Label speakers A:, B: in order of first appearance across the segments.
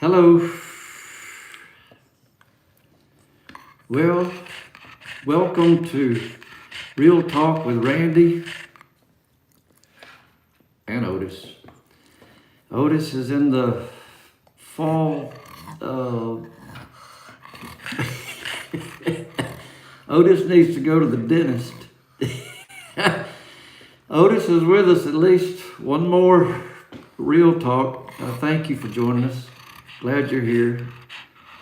A: Hello. Well, welcome to Real Talk with Randy and Otis. Otis is in the fall. Otis needs to go to the dentist. Otis is with us at least one more Real Talk. Thank you for joining us. Glad you're here.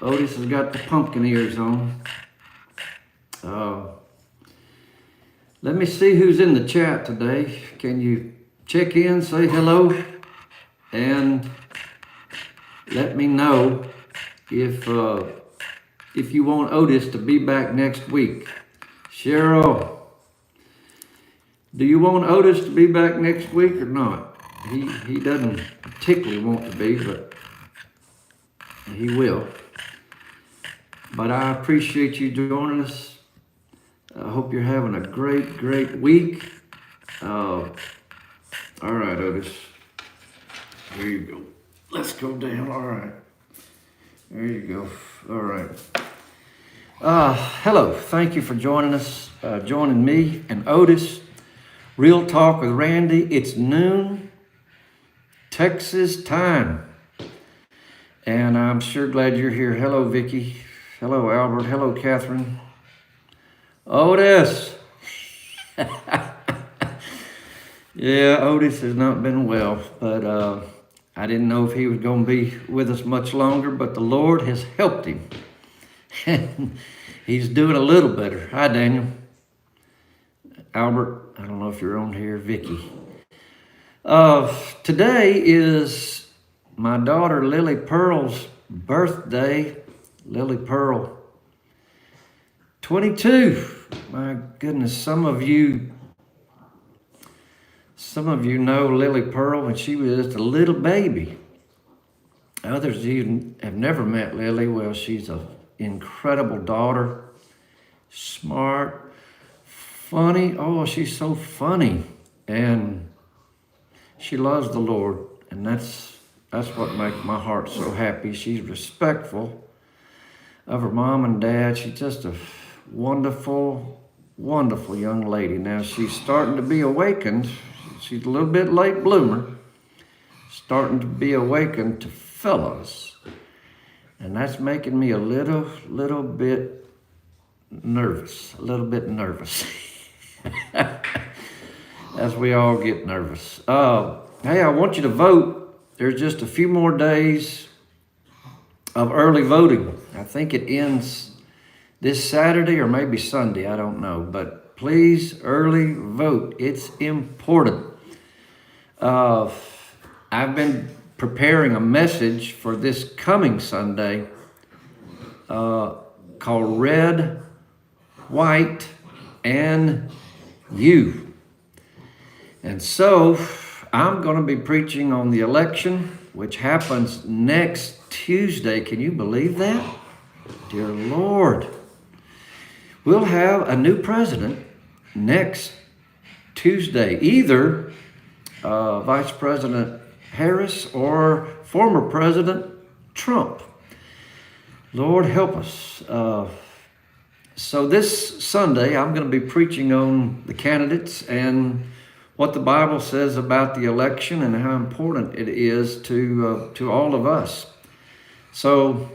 A: Otis has got the pumpkin ears on. Let me see who's in the chat today. Can you check in, say hello, and let me know if you want Otis to be back next week. Cheryl, do you want Otis to be back next week or not? He doesn't particularly want to be, but he will. But I appreciate you joining us. I hope you're having a great week. All right, Otis. There you go. Let's go down. All right. There you go. All right. Hello. Thank you for joining us, joining me and Otis. Real Talk with Randy. It's noon, Texas time. And I'm sure glad you're here. Hello, Vicky. Hello, Albert. Hello, Catherine. Otis. Yeah, Otis has not been well, but I didn't know if he was going to be with us much longer, but the Lord has helped him. He's doing a little better. Hi, Daniel. Albert, I don't know if you're on here. Vicky. Today is my daughter Lily Pearl's birthday. Lily Pearl, 22. My goodness, some of you know Lily Pearl when she was just a little baby. Others of you have never met Lily. Well, she's an incredible daughter, smart, funny. Oh, she's so funny, and she loves the Lord, and that's what makes my heart so happy. She's respectful of her mom and dad. She's just a wonderful young lady. Now she's starting to be awakened. She's a little bit late bloomer, starting to be awakened to fellows. And that's making me a little bit nervous, as we all get nervous. Hey, I want you to vote. There's just a few more days of early voting. I think it ends this Saturday or maybe Sunday, I don't know. But please, early vote. It's important. I've been preparing a message for this coming Sunday called Red, White, and You. And so I'm going to be preaching on the election, which happens next Tuesday. Can you believe that? Dear Lord. We'll have a new president next Tuesday, either Vice President Harris or former President Trump. Lord help us. So this Sunday, I'm going to be preaching on the candidates and what the Bible says about the election and how important it is to all of us. So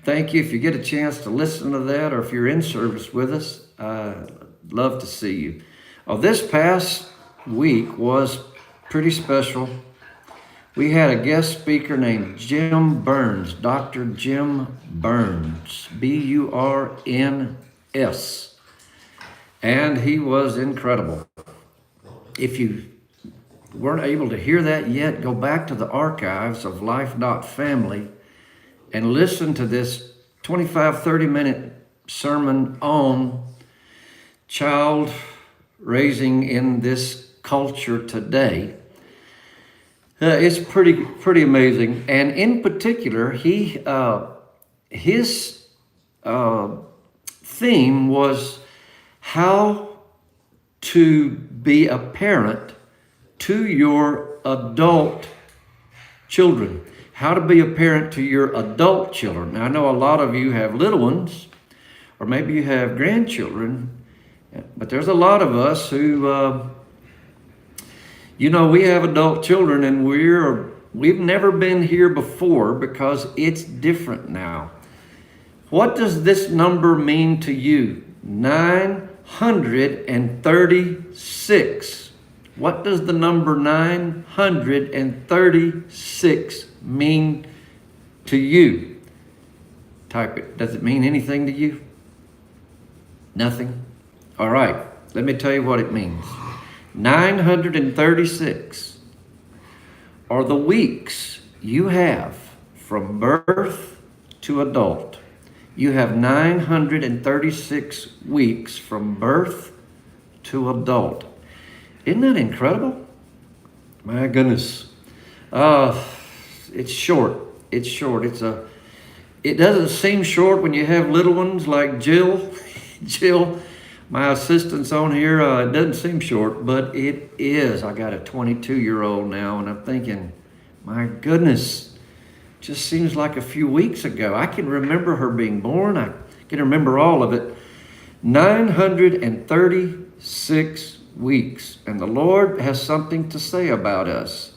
A: thank you. If you get a chance to listen to that, or if you're in service with us, I'd love to see you. This past week was pretty special. We had a guest speaker named Jim Burns, Dr. Jim Burns, B-U-R-N-S. And he was incredible. If you weren't able to hear that yet, go back to the archives of Life.Family and listen to this 25, 30-minute sermon on child raising in this culture today. It's pretty amazing. And in particular, his theme was how to be a parent to your adult children. how to be a parent to your adult children. Now, I know a lot of you have little ones, or maybe you have grandchildren, but there's a lot of us who, we have adult children, and we've never been here before because it's different now. What does this number mean to you? 936. What does the number 936 mean to you? Type it. Does it mean anything to you? Nothing? All right. Let me tell you what it means. 936 are the weeks you have from birth to adult. You have 936 weeks from birth to adult. Isn't that incredible? My goodness. It's short. It's short. It doesn't seem short when you have little ones like Jill. Jill, my assistant's on here. It doesn't seem short, but it is. I got a 22-year-old now, and I'm thinking, my goodness, just seems like a few weeks ago. I can remember her being born. I can remember all of it. 936 weeks. And the Lord has something to say about us.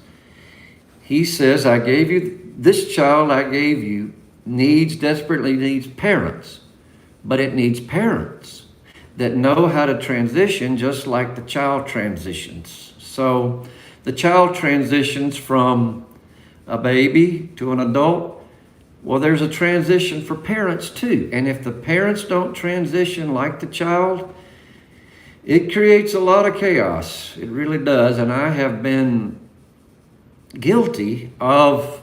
A: He says, this child I gave you desperately needs parents, but it needs parents that know how to transition just like the child transitions. So the child transitions from a baby to an adult. Well, there's a transition for parents too. And if the parents don't transition like the child, it creates a lot of chaos. It really does. And I have been guilty of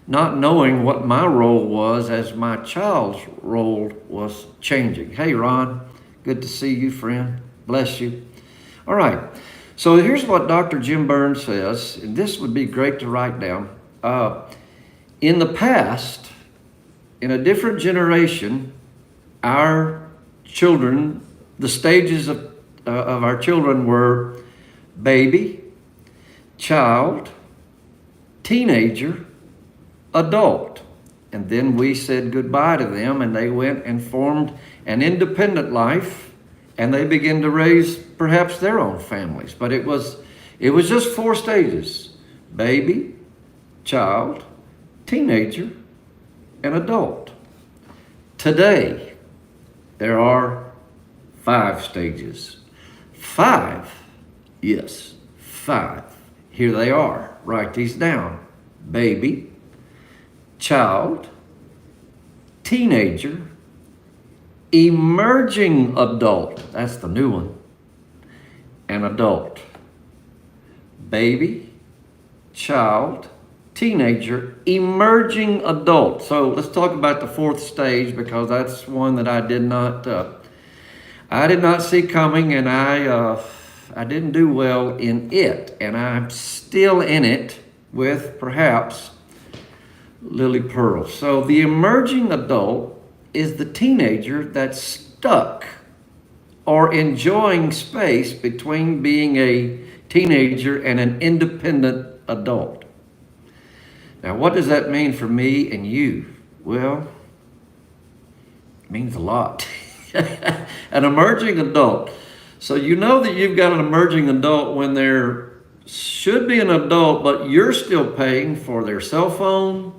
A: not knowing what my role was as my child's role was changing. Hey, Ron, good to see you, friend. Bless you. All right. So here's what Dr. Jim Burns says, and this would be great to write down. In the past, in a different generation, our children, the stages of our children were baby, child, teenager, adult. And then we said goodbye to them, and they went and formed an independent life, and they began to raise perhaps their own families. But it was just 4 stages: baby, child, teenager, and adult. Today, there are 5 stages. 5, yes, 5. Here they are. Write these down. Baby, child, teenager, emerging adult. That's the new one. And adult. Baby, child, teenager, emerging adult. So let's talk about the 4th stage, because that's one that I did not see coming, and I didn't do well in it, and I'm still in it with perhaps Lily Pearl. So the emerging adult is the teenager that's stuck or enjoying space between being a teenager and an independent adult. Now, what does that mean for me and you? Well, it means a lot. An emerging adult. So you know that you've got an emerging adult when there should be an adult, but you're still paying for their cell phone,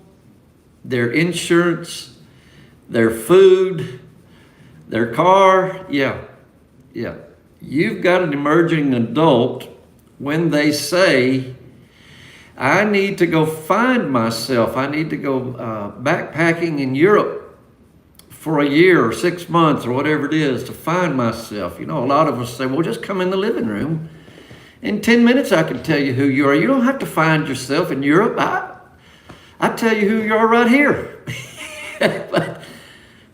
A: their insurance, their food, their car. Yeah. You've got an emerging adult when they say, I need to go find myself. I need to go backpacking in Europe for a year or 6 months or whatever it is to find myself. A lot of us say, well, just come in the living room. In 10 minutes, I can tell you who you are. You don't have to find yourself in Europe. I tell you who you are right here. But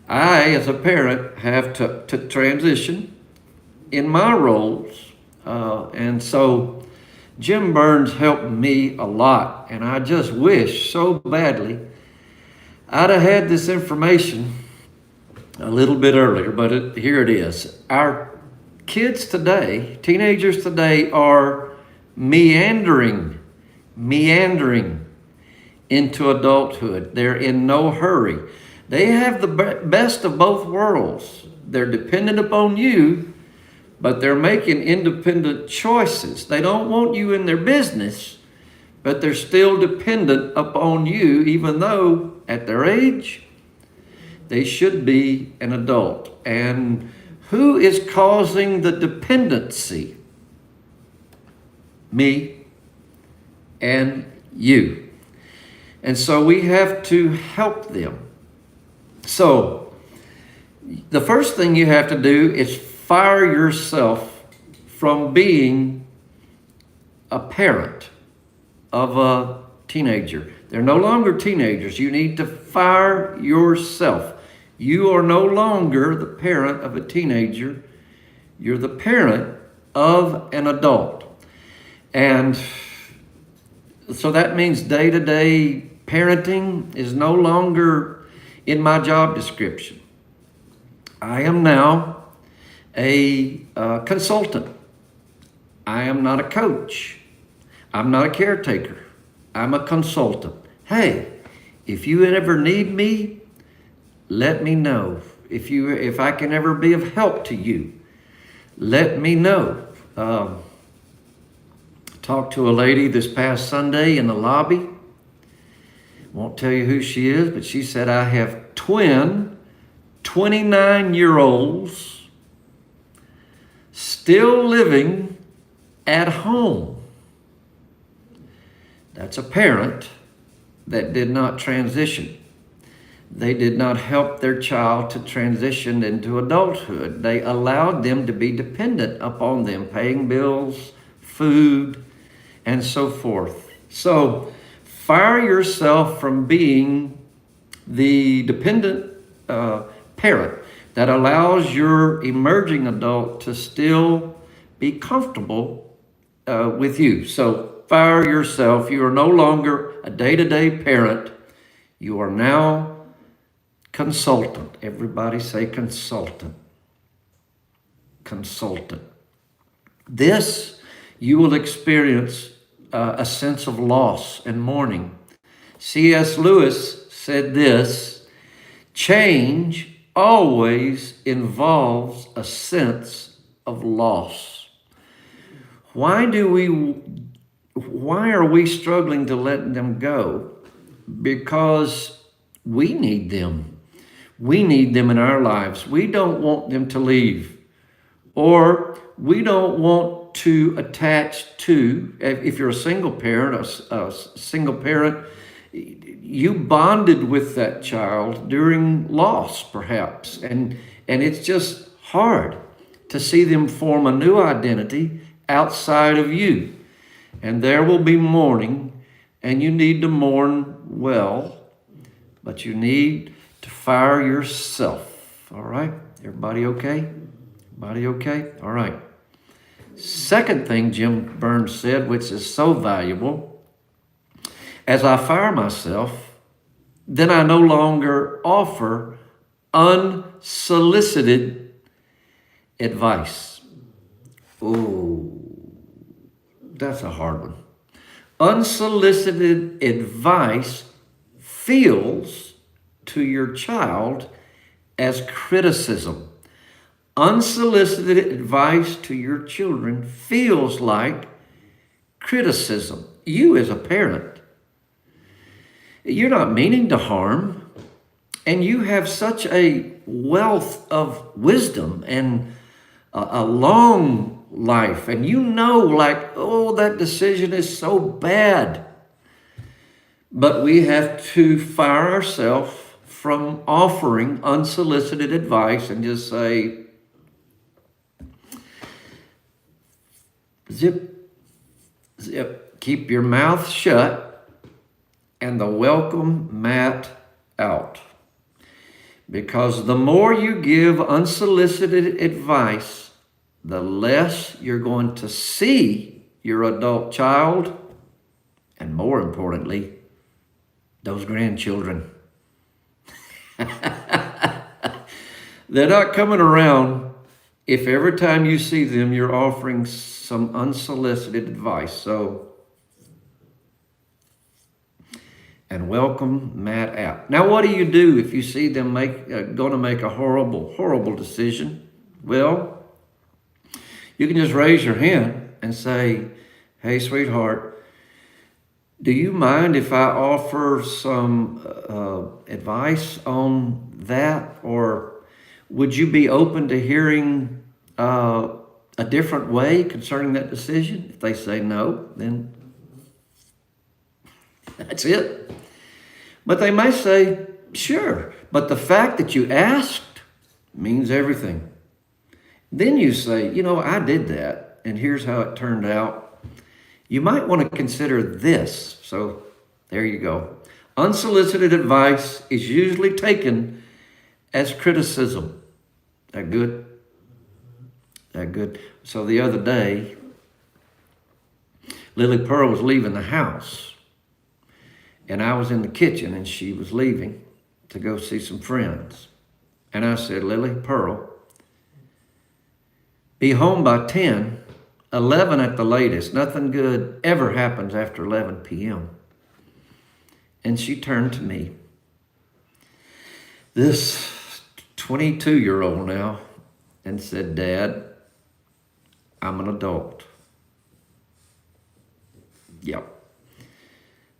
A: I, as a parent, have to transition in my roles. And so Jim Burns helped me a lot. And I just wish so badly I'd have had this information a little bit earlier, but here it is. Our kids today, teenagers today, are meandering into adulthood. They're in no hurry. They have the best of both worlds. They're dependent upon you, but they're making independent choices. They don't want you in their business, but they're still dependent upon you, even though at their age, they should be an adult. And who is causing the dependency? Me and you. And so we have to help them. So the first thing you have to do is fire yourself from being a parent of a teenager. They're no longer teenagers. You need to fire yourself. You are no longer the parent of a teenager. You're the parent of an adult. And so that means day-to-day parenting is no longer in my job description. I am now a consultant. I am not a coach. I'm not a caretaker. I'm a consultant. Hey, if you ever need me, let me know. If I can ever be of help to you, let me know. Talked to a lady this past Sunday in the lobby. Won't tell you who she is, but she said, I have twin 29-year-olds still living at home. That's a parent that did not transition. They did not help their child to transition into adulthood. They allowed them to be dependent upon them, paying bills, food, and so forth. So fire yourself from being the dependent parent that allows your emerging adult to still be comfortable with you. So fire yourself. You are no longer a day-to-day parent. You are now consultant. Everybody say consultant. Consultant. This, you will experience a sense of loss and mourning. C.S. Lewis said this: change always involves a sense of loss. Why are we struggling to let them go? Because we need them. We need them in our lives. We don't want them to leave. Or we don't want to attach to, if you're a single parent, you bonded with that child during loss, perhaps. And it's just hard to see them form a new identity outside of you. And there will be mourning, and you need to mourn well, but you need to fire yourself. All right? Everybody okay? Everybody okay? All right. Second thing Jim Burns said, which is so valuable: as I fire myself, then I no longer offer unsolicited advice. Oh, that's a hard one. Unsolicited advice feels to your child as criticism. Unsolicited advice to your children feels like criticism. You as a parent, you're not meaning to harm, and you have such a wealth of wisdom and a long life, and you know, like, oh, that decision is so bad. But we have to fire ourselves from offering unsolicited advice and just say, zip, zip, keep your mouth shut and the welcome mat out. Because the more you give unsolicited advice, the less you're going to see your adult child, and more importantly, those grandchildren. They're not coming around if every time you see them, you're offering some unsolicited advice. So, and welcome Matt out. Now, what do you do if you see them going to make a horrible decision? Well, you can just raise your hand and say, hey, sweetheart, do you mind if I offer some advice on that? Or would you be open to hearing a different way concerning that decision? If they say no, then that's it. But they may say, sure. But the fact that you asked means everything. Then you say, I did that, and here's how it turned out. You might want to consider this. So there you go. Unsolicited advice is usually taken as criticism. That good? That good? So the other day, Lily Pearl was leaving the house. And I was in the kitchen, and she was leaving to go see some friends. And I said, Lily Pearl, be home by 10, 11 at the latest. Nothing good ever happens after 11 p.m. And she turned to me, this 22-year-old now, and said, Dad, I'm an adult. Yep.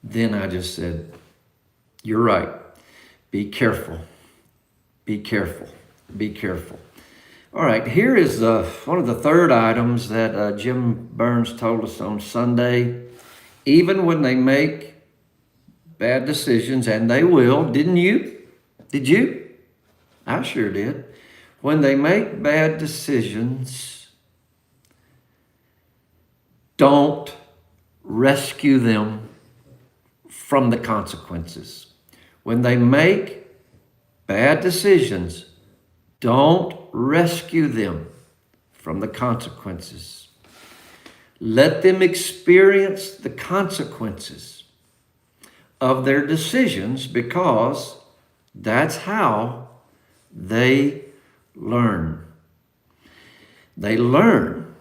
A: Then I just said, you're right. Be careful. Be careful. Be careful. All right, here is one of the third items that Jim Burns told us on Sunday. Even when they make bad decisions, and they will, didn't you? Did you? I sure did. When they make bad decisions, don't rescue them from the consequences. When they make bad decisions, don't rescue them from the consequences. Let them experience the consequences of their decisions, because that's how they learn. They learn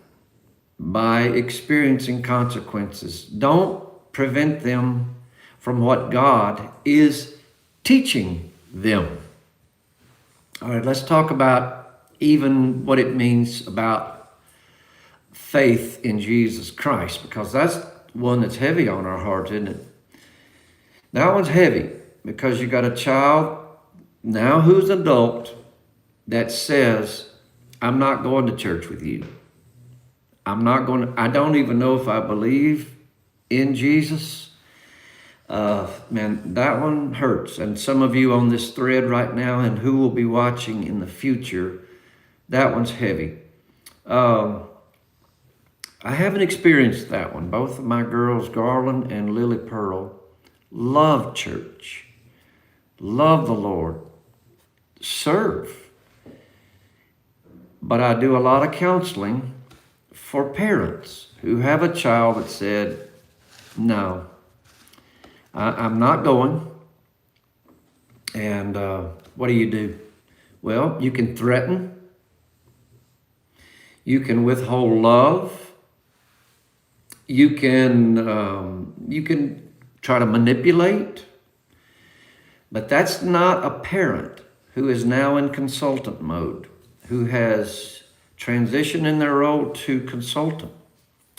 A: by experiencing consequences. Don't prevent them from what God is teaching them. All right, let's talk about even what it means about faith in Jesus Christ, because that's one that's heavy on our hearts, isn't it? That one's heavy because you got a child now who's an adult that says, I'm not going to church with you. I don't even know if I believe in Jesus. Man, that one hurts. And some of you on this thread right now, and who will be watching in the future, that one's heavy. I haven't experienced that one. Both of my girls, Garland and Lily Pearl, love church, love the Lord, serve. But I do a lot of counseling for parents who have a child that said, no, I'm not going. And what do? Well, you can threaten. You can withhold love. You can try to manipulate. But that's not a parent who is now in consultant mode, who has transitioned in their role to consultant.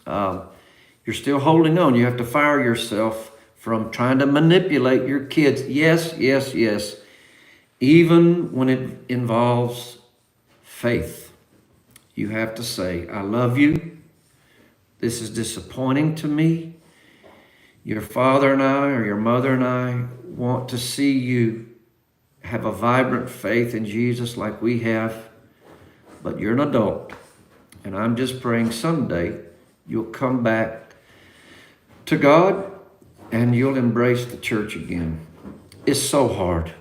A: You're still holding on. You have to fire yourself from trying to manipulate your kids. Yes, yes, yes. Even when it involves faith, you have to say, I love you. This is disappointing to me. Your father and I, or your mother and I, want to see you have a vibrant faith in Jesus like we have, but you're an adult. And I'm just praying someday you'll come back to God and you'll embrace the church again. It's so hard.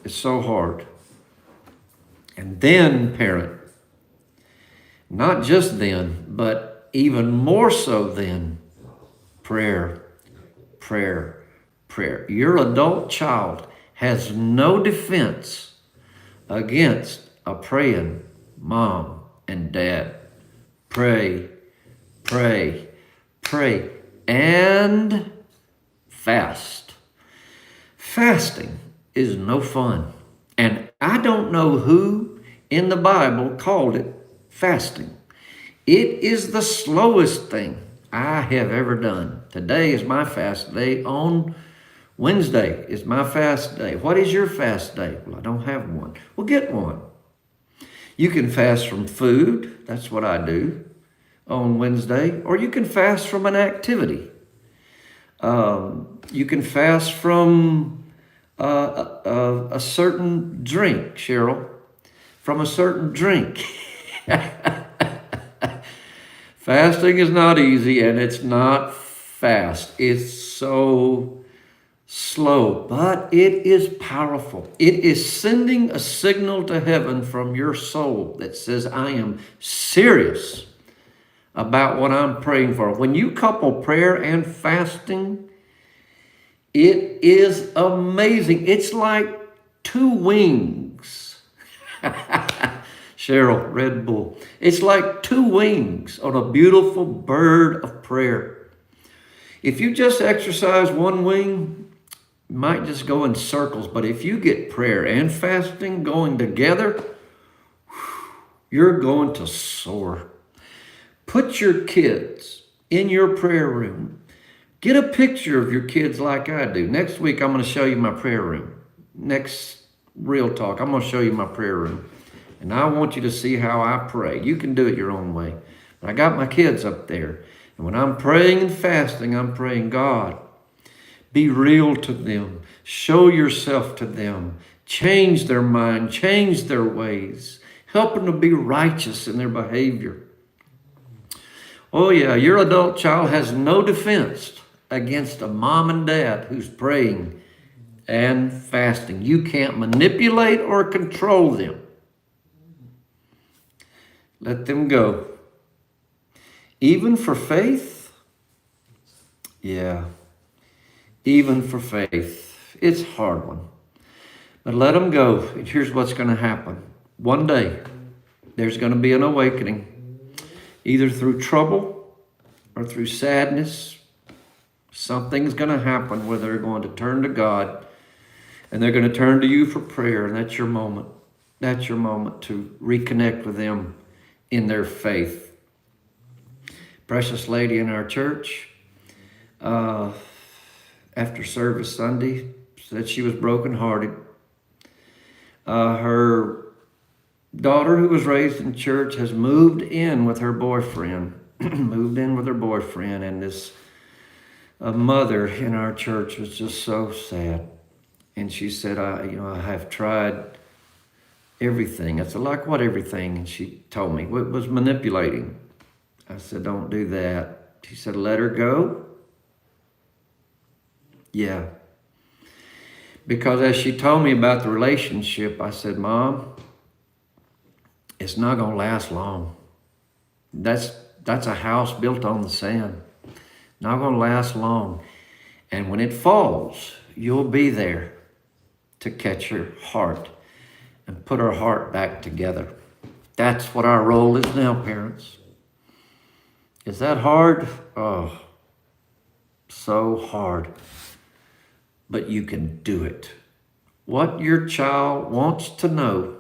A: It's so hard. And then, parent, not just then, but even more so then, prayer, prayer, prayer. Your adult child has no defense against a praying mom and dad. Pray, pray, pray, and fast. Fasting is no fun. And I don't know who in the Bible called it fasting. It is the slowest thing I have ever done. Today is my fast day. On Wednesday is my fast day. What is your fast day? Well, I don't have one. Well, get one. You can fast from food. That's what I do on Wednesday. Or you can fast from an activity. You can fast from a certain drink, Cheryl. From a certain drink. Fasting is not easy, and it's not fast. It's so slow, but it is powerful. It is sending a signal to heaven from your soul that says, I am serious about what I'm praying for. When you couple prayer and fasting, it is amazing. It's like two wings. Cheryl, Red Bull. It's like two wings on a beautiful bird of prayer. If you just exercise one wing, you might just go in circles. But if you get prayer and fasting going together, you're going to soar. Put your kids in your prayer room. Get a picture of your kids like I do. Next week, I'm going to show you my prayer room. Next Real Talk, I'm going to show you my prayer room. And I want you to see how I pray. You can do it your own way. But I got my kids up there. And when I'm praying and fasting, I'm praying, God, be real to them. Show yourself to them. Change their mind. Change their ways. Help them to be righteous in their behavior. Oh yeah, your adult child has no defense against a mom and dad who's praying and fasting. You can't manipulate or control them. Let them go. Even for faith? Yeah, even for faith. It's a hard one. But let them go. And here's what's going to happen. One day, there's going to be an awakening, either through trouble or through sadness. Something's going to happen where they're going to turn to God, and they're going to turn to you for prayer, and that's your moment. That's your moment to reconnect with them in their faith. Precious lady in our church, after service Sunday, said she was brokenhearted. Her daughter, who was raised in church, has moved in with her boyfriend. And this mother in our church was just so sad. And she said, I have tried everything. I said, like what everything? And she told me, it was manipulating. I said, don't do that. She said, let her go. Yeah. Because as she told me about the relationship, I said, Mom, it's not going to last long. That's a house built on the sand. Not going to last long. And when it falls, you'll be there to catch her heart and put her heart back together. That's what our role is now, parents. Is that hard? Oh, so hard. But you can do it. What your child wants to know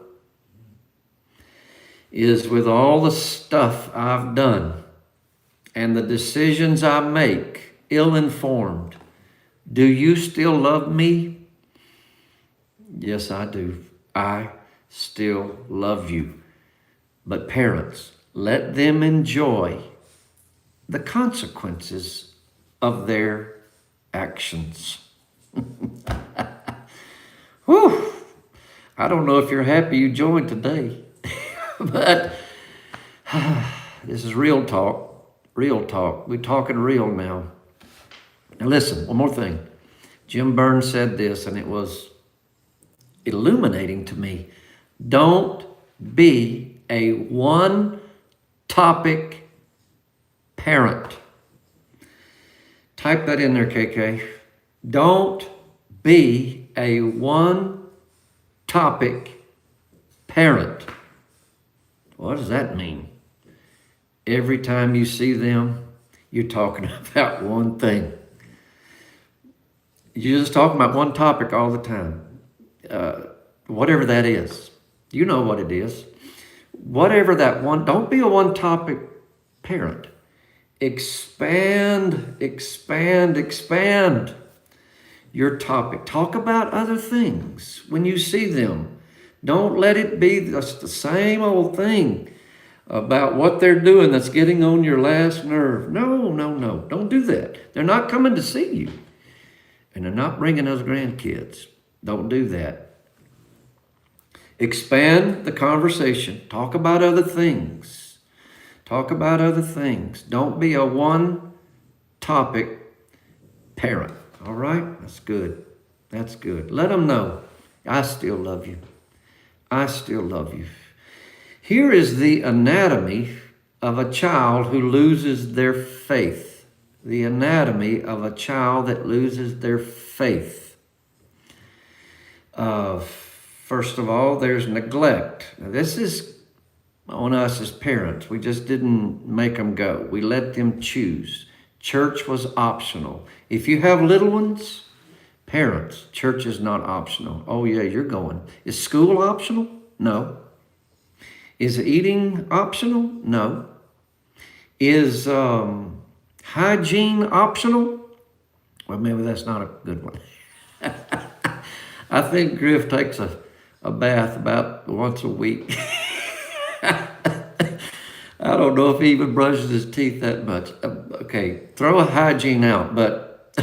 A: is, with all the stuff I've done and the decisions I make, ill-informed, do you still love me? Yes, I do. I still love you. But parents, let them enjoy the consequences of their actions. Whew. I don't know if you're happy you joined today, but this is real talk. Real talk. We're talking real now. Now listen, one more thing. Jim Burns said this, and it was illuminating to me. Don't be a one-topic parent. Type that in there, KK. Don't be a one-topic parent. What does that mean? Every time you see them, you're talking about one thing. You're just talking about one topic all the time. Whatever that is. You know what it is. Whatever that one, don't be a one topic parent. Expand, expand, expand your topic. Talk about other things when you see them. Don't let it be just the same old thing about what they're doing that's getting on your last nerve. No, no, no. Don't do that. They're not coming to see you. And they're not bringing those grandkids. Don't do that. Expand the conversation. Talk about other things. Talk about other things. Don't be a one topic parent. All right? That's good. That's good. Let them know, I still love you. I still love you. Here is the anatomy of a child who loses their faith. The anatomy of a child that loses their faith. First of all, there's neglect. Now, this is on us as parents. We just didn't make them go. We let them choose. Church was optional. If you have little ones, parents, church is not optional. Oh yeah, you're going. Is school optional? No. Is eating optional? No. Is hygiene optional? Well, maybe that's not a good one. I think Griff takes a bath about once a week. I don't know if he even brushes his teeth that much. Okay, throw a hygiene out, but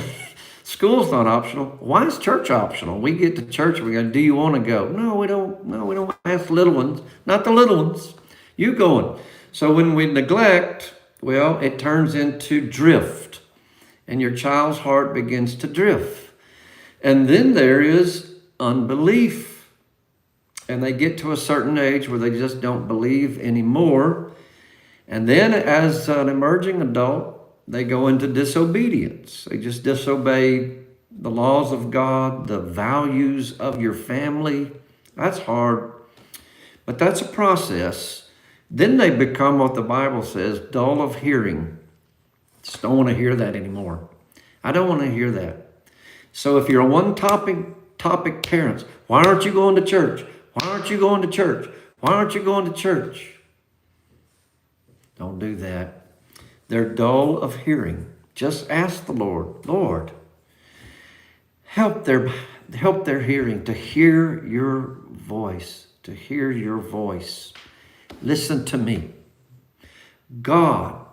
A: school's not optional. Why is church optional? We get to church and we go, do you want to go? No, we don't. No, we don't ask the little ones. Not the little ones. You going. So when we neglect, well, it turns into drift. And your child's heart begins to drift. And then there is unbelief. And they get to a certain age where they just don't believe anymore. And then as an emerging adult, they go into disobedience. They just disobey the laws of God, the values of your family. That's hard, but that's a process. Then they become what the Bible says, dull of hearing. Just don't want to hear that anymore. I don't want to hear that. So if you're a one topic parents, why aren't you going to church? Why aren't you going to church? Why aren't you going to church? Don't do that. They're dull of hearing. Just ask the Lord, Lord, help their hearing, to hear your voice, to hear your voice. Listen to me. God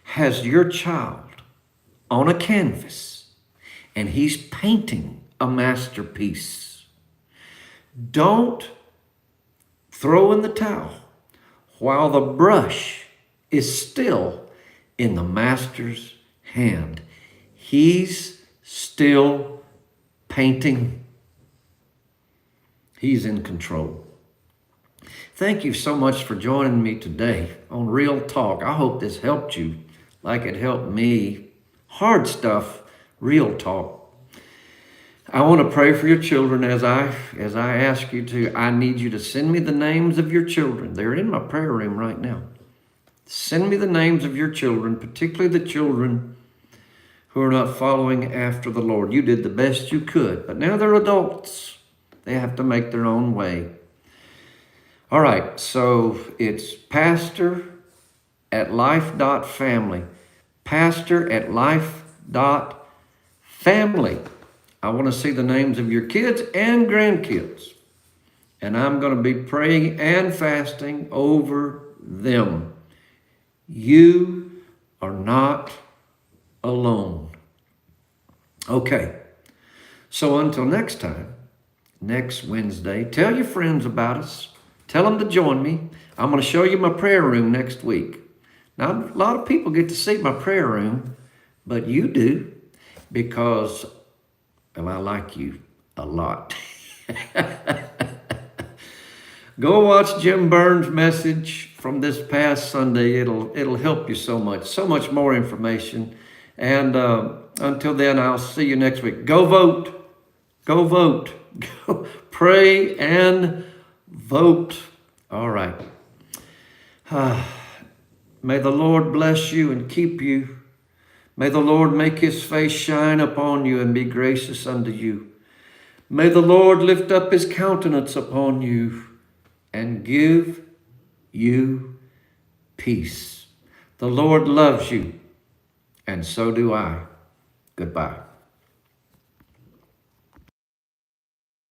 A: has your child on a canvas, and he's painting a masterpiece. Don't throw in the towel while the brush is still in the master's hand. He's still painting. He's in control. Thank you so much for joining me today on Real Talk. I hope this helped you like it helped me. Hard stuff, real talk. I want to pray for your children as I ask you to. I need you to send me the names of your children. They're in my prayer room right now. Send me the names of your children, particularly the children who are not following after the Lord. You did the best you could, but now they're adults. They have to make their own way. All right, so it's pastor@life.family. pastor@life.family. I want to see the names of your kids and grandkids. And I'm going to be praying and fasting over them. You are not alone. Okay, so until next time, next Wednesday, tell your friends about us. Tell them to join me. I'm going to show you my prayer room next week. Now, a lot of people get to see my prayer room, but you do because, well, I like you a lot. Go watch Jim Burns' message from this past Sunday. It'll help you so much more information. And until then, I'll see you next week. Go vote. Go vote. Go pray and vote. All right. May the Lord bless you and keep you. May the Lord make his face shine upon you and be gracious unto you. May the Lord lift up his countenance upon you and give you peace. The Lord loves you, and so do I. Goodbye.